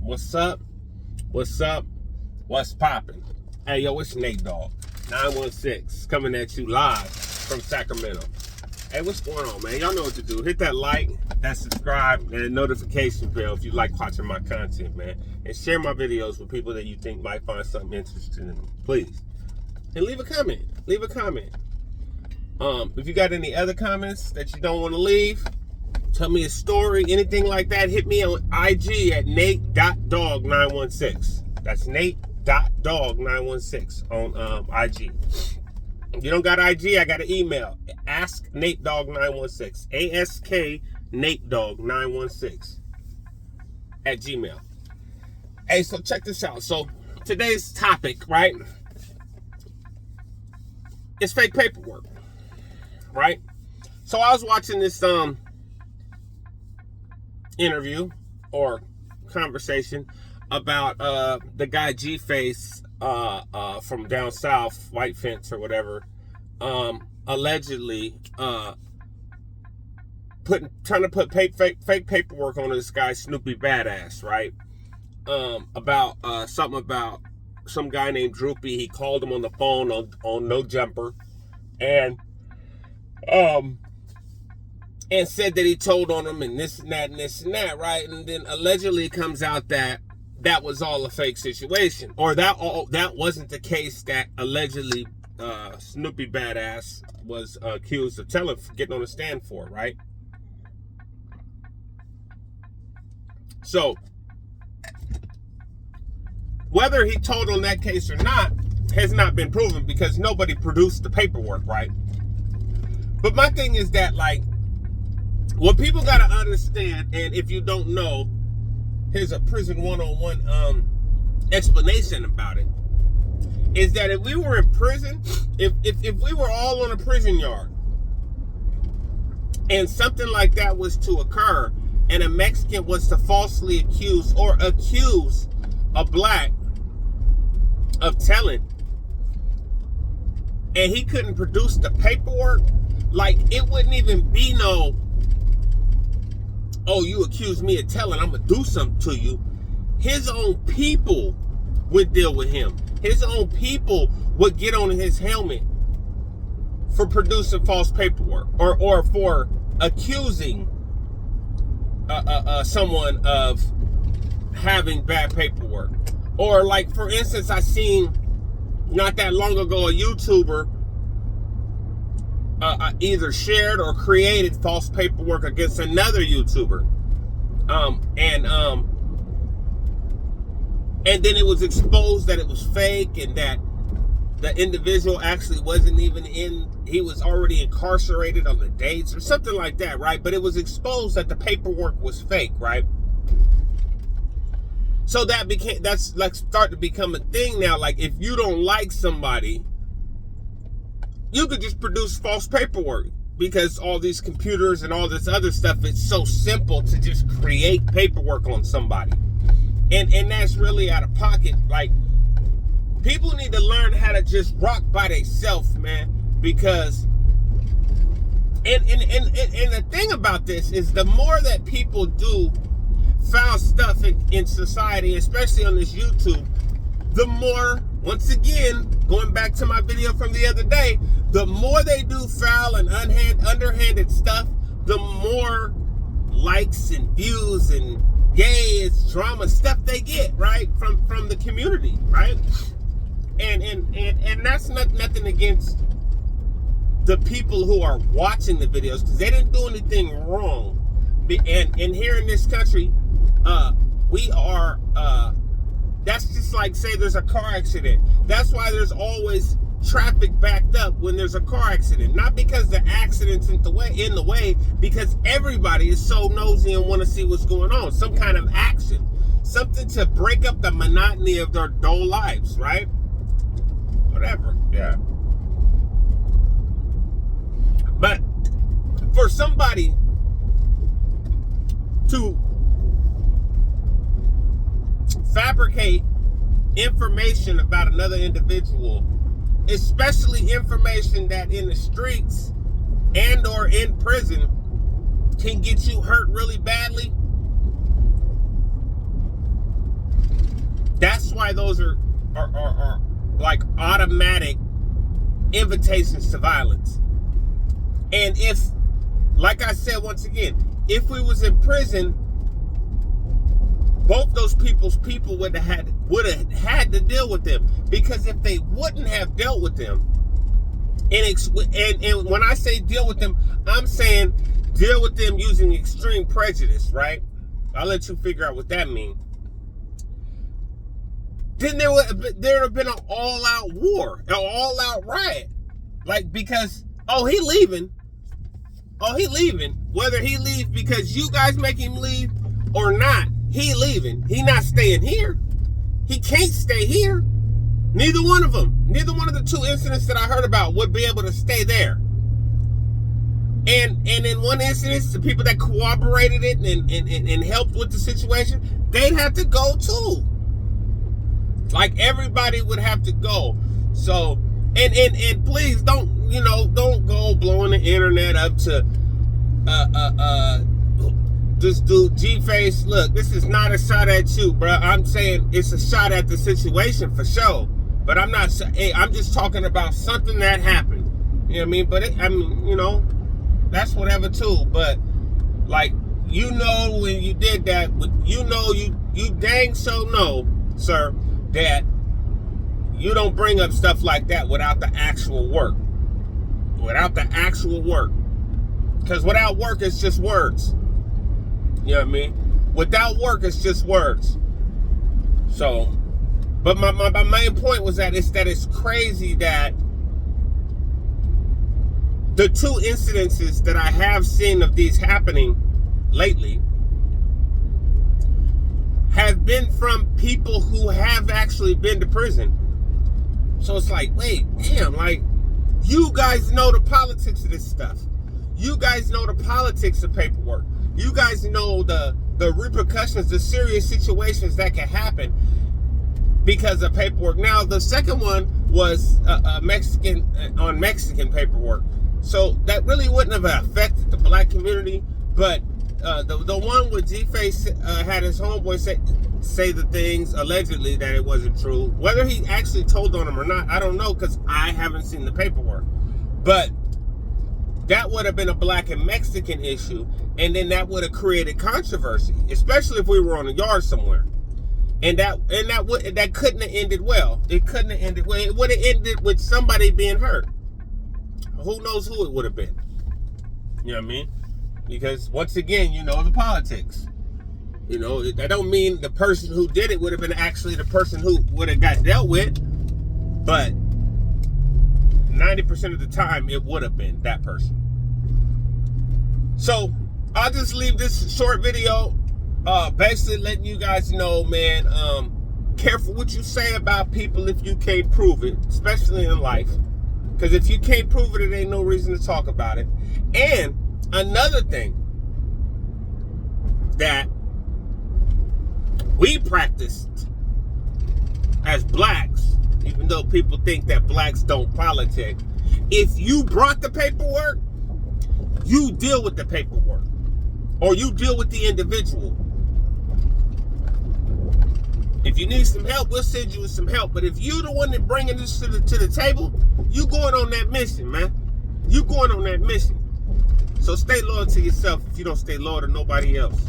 What's up? What's up? What's poppin'? Hey, yo, it's Nate Dogg 916 coming at you live from Sacramento. Hey, what's going on, man? Y'all know what to do. Hit that like, that subscribe, and the notification bell if you like watching my content, man. And share my videos with people that you think might find something interesting in them, please. And leave a comment. Leave a comment. If you got any other comments that you don't want to leave, tell me a story, anything like that, hit me on IG at nate.dog916. That's nate.dog916 on IG. If you don't got IG, I got an email. Ask NateDog916. ASK NateDog916 at Gmail. Hey, so check this out. So today's topic, right, is fake paperwork, right? So I was watching this interview or conversation about the guy GFace from down south, White Fence or whatever, allegedly trying to put fake paperwork on this guy Snoopy Badass, right? About something about some guy named Droopy. He called him on the phone on No Jumper, and said that he told on him and this and that and this and that, right? And then allegedly it comes out that that was all a fake situation, or that wasn't the case that allegedly Snoopy Badass was accused of getting on the stand for, right? So whether he told on that case or not has not been proven because nobody produced the paperwork, right? But my thing is that, like, what people gotta understand, and if you don't know, here's a prison 101 explanation about it, is that if we were in prison, if we were all on a prison yard and something like that was to occur and a Mexican was to falsely accuse a black of telling, and he couldn't produce the paperwork, like, it wouldn't even be no, oh, you accuse me of telling, I'm going to do something to you. His own people would deal with him. His own people would get on his helmet for producing false paperwork or for accusing someone of having bad paperwork. Or, like, for instance, I seen not that long ago a YouTuber either shared or created false paperwork against another YouTuber, and then it was exposed that it was fake and that the individual actually wasn't even he was already incarcerated on the dates or something like that, right? But it was exposed that the paperwork was fake, right? So that's like starting to become a thing now. Like, if you don't like somebody, you could just produce false paperwork because all these computers and all this other stuff, it's so simple to just create paperwork on somebody. And that's really out of pocket. Like, people need to learn how to just rock by themselves, man. Because, and the thing about this is, the more that people do foul stuff in society, especially on this YouTube, the more, once again, going back to my video from the other day, the more they do foul and underhanded stuff, the more likes and views and gays, drama stuff they get, right, from the community, right? And that's nothing against the people who are watching the videos, because they didn't do anything wrong. And here in this country, we are, that's just like, say there's a car accident. That's why there's always traffic backed up when there's a car accident. Not because the accident's in the way, because everybody is so nosy and want to see what's going on. Some kind of action. Something to break up the monotony of their dull lives, right? Whatever. Yeah. But for somebody to fabricate information about another individual, especially information that in the streets and or in prison can get you hurt really badly, why those are like automatic invitations to violence. And if, like I said once again, if we was in prison, both those people would have had to deal with them, because if they wouldn't have dealt with them, and when I say deal with them, I'm saying deal with them using extreme prejudice, right? I'll let you figure out what that means. Then there would have been an all-out war, an all-out riot, like, because he leaving, whether he leaves because you guys make him leave or not. He leaving. He not staying here. He can't stay here. Neither one of them. Neither one of the two incidents that I heard about would be able to stay there. And in one instance, the people that cooperated it and helped with the situation, they'd have to go too. Like, everybody would have to go. So, and please don't go blowing the internet up to this dude GFace. Look, this is not a shot at you, bro. I'm saying it's a shot at the situation for sure. But I'm not. I'm just talking about something that happened. You know what I mean? But that's whatever too. But like, when you did that, you dang so know, sir, that you don't bring up stuff like that without the actual work. Without the actual work. Because without work, it's just words. You know what I mean? Without work, it's just words. So, but my main point was that it's crazy that the two incidences that I have seen of these happening lately have been from people who have actually been to prison. So it's like, wait, damn, like, you guys know the politics of this stuff. You guys know the politics of paperwork. You guys know the repercussions, the serious situations that can happen because of paperwork. Now, the second one was Mexican paperwork. So that really wouldn't have affected the black community. But the one where GFace had his homeboy say the things allegedly that it wasn't true. Whether he actually told on him or not, I don't know, because I haven't seen the paperwork. But that would have been a black and Mexican issue, and then that would have created controversy, especially if we were on a yard somewhere. And that couldn't have ended well. It couldn't have ended well. It would have ended with somebody being hurt. Who knows who it would have been? You know what I mean? Because once again, the politics. That don't mean the person who did it would have been actually the person who would have got dealt with, but 90% of the time, it would have been that person. So, I'll just leave this short video, basically letting you guys know, man, careful what you say about people if you can't prove it, especially in life. Because if you can't prove it, it ain't no reason to talk about it. And another thing that we practiced as blacks, even though people think that blacks don't politic, if you brought the paperwork, you deal with the paperwork, or you deal with the individual. If you need some help, we'll send you some help. But if you the one that bringing this to the table, you going on that mission, man. You going on that mission. So stay loyal to yourself if you don't stay loyal to nobody else.